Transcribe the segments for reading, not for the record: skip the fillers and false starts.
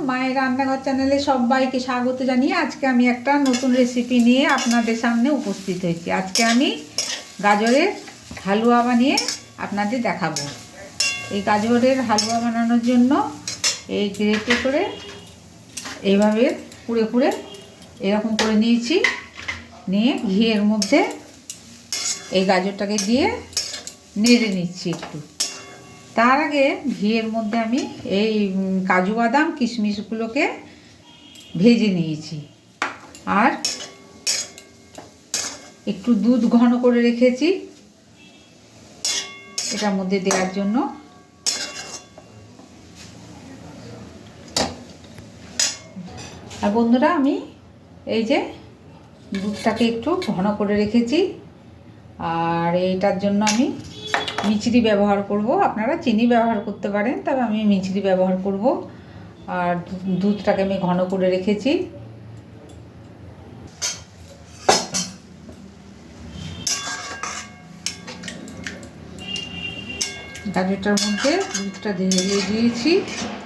মায়ের রান্নাঘর চ্যানেলে সবাইকে স্বাগত জানিয়ে আজকে আমি একটা নতুন রেসিপি নিয়ে আপনাদের সামনে উপস্থিত হয়েছি। আজকে আমি গাজরের হালুয়া বানিয়ে আপনাদের দেখাবো। এই গাজরের হালুয়া বানানোর জন্য এই গ্রেটে করে এইভাবে পুড়ে পুড়ে এরকম করে নিয়েছি। নিয়ে ঘিয়ের মধ্যে এই গাজরটাকে দিয়ে নেড়ে নিচ্ছি একটু। তার আগে ঘিয়ের মধ্যে আমি এই কাজু বাদাম কিশমিশগুলোকে ভেজে নিয়েছি আর একটু দুধ ঘন করে রেখেছি এটার মধ্যে দেওয়ার জন্য। আর বন্ধুরা, আমি এই যে দুধটাকে একটু ঘন করে রেখেছি আর এইটার জন্য আমি মিছরি ব্যবহার করব। আপনারা চিনি ব্যবহার করতে পারেন, তবে আমি মিছরি ব্যবহার করব। আর দুধটাকে আমি ঘন করে রেখেছি। গাজরটার মধ্যে দুধটা ঢেলে দিয়েছি।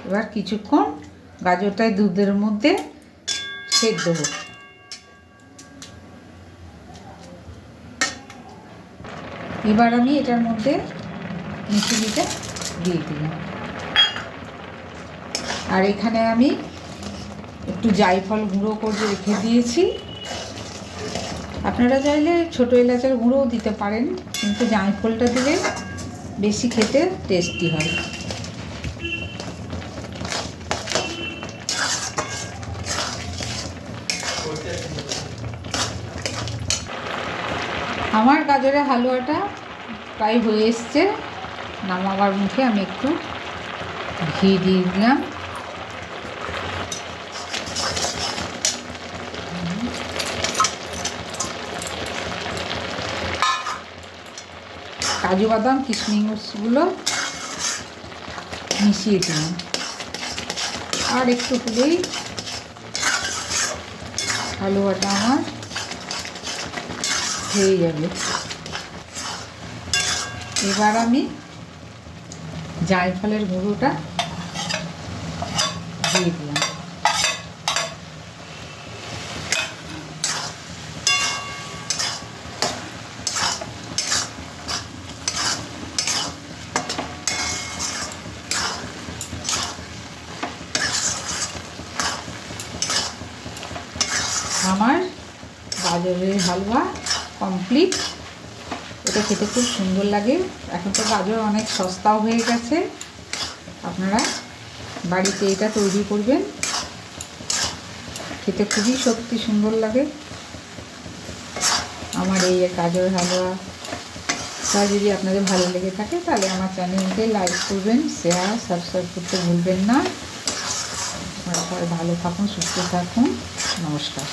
এবার কিছুক্ষণ গাজরটাই দুধের মধ্যে সেদ্ধ হোক। এবার আমি এটার মধ্যে মিছরিটা দিয়ে দিলাম। আর এখানে আমি একটু জায়ফল গুঁড়ো করে রেখে দিয়েছি। আপনারা চাইলে ছোটো এলাচের গুঁড়োও দিতে পারেন, কিন্তু জায়ফলটা দিলে বেশি খেতে টেস্টি হয়। আমার গাজরের হালুয়াটা প্রায় হয়ে এসছে। নামাবার মুখে আমি একটু ঘি দিয়ে দিলাম। কাজু বাদাম কিশমিশগুলো মিশিয়ে দিলাম। আর একটু হলেই হালুয়াটা আমার হয়ে যাবে। এবার আমি জায়ফলের গুঁড়োটা দিয়ে দিলাম। আমার গাজরের হালুয়া কমপ্লিট। এটা খেতে খুব সুন্দর লাগে। এখন তো গাজর অনেক সস্তাও হয়ে গেছে। আপনারা বাড়িতে এটা তৈরি করবেন, খেতে খুবই সত্যি সুন্দর লাগে। আমার এই গাজরের হালুয়াটা যদি আপনাদের ভালো লেগে থাকে তাহলে আমার চ্যানেলকে লাইক করবেন, শেয়ার সাবস্ক্রাইব করতে ভুলবেন না। আপনারা সবাই ভালো থাকুন, সুস্থ থাকুন। নমস্কার।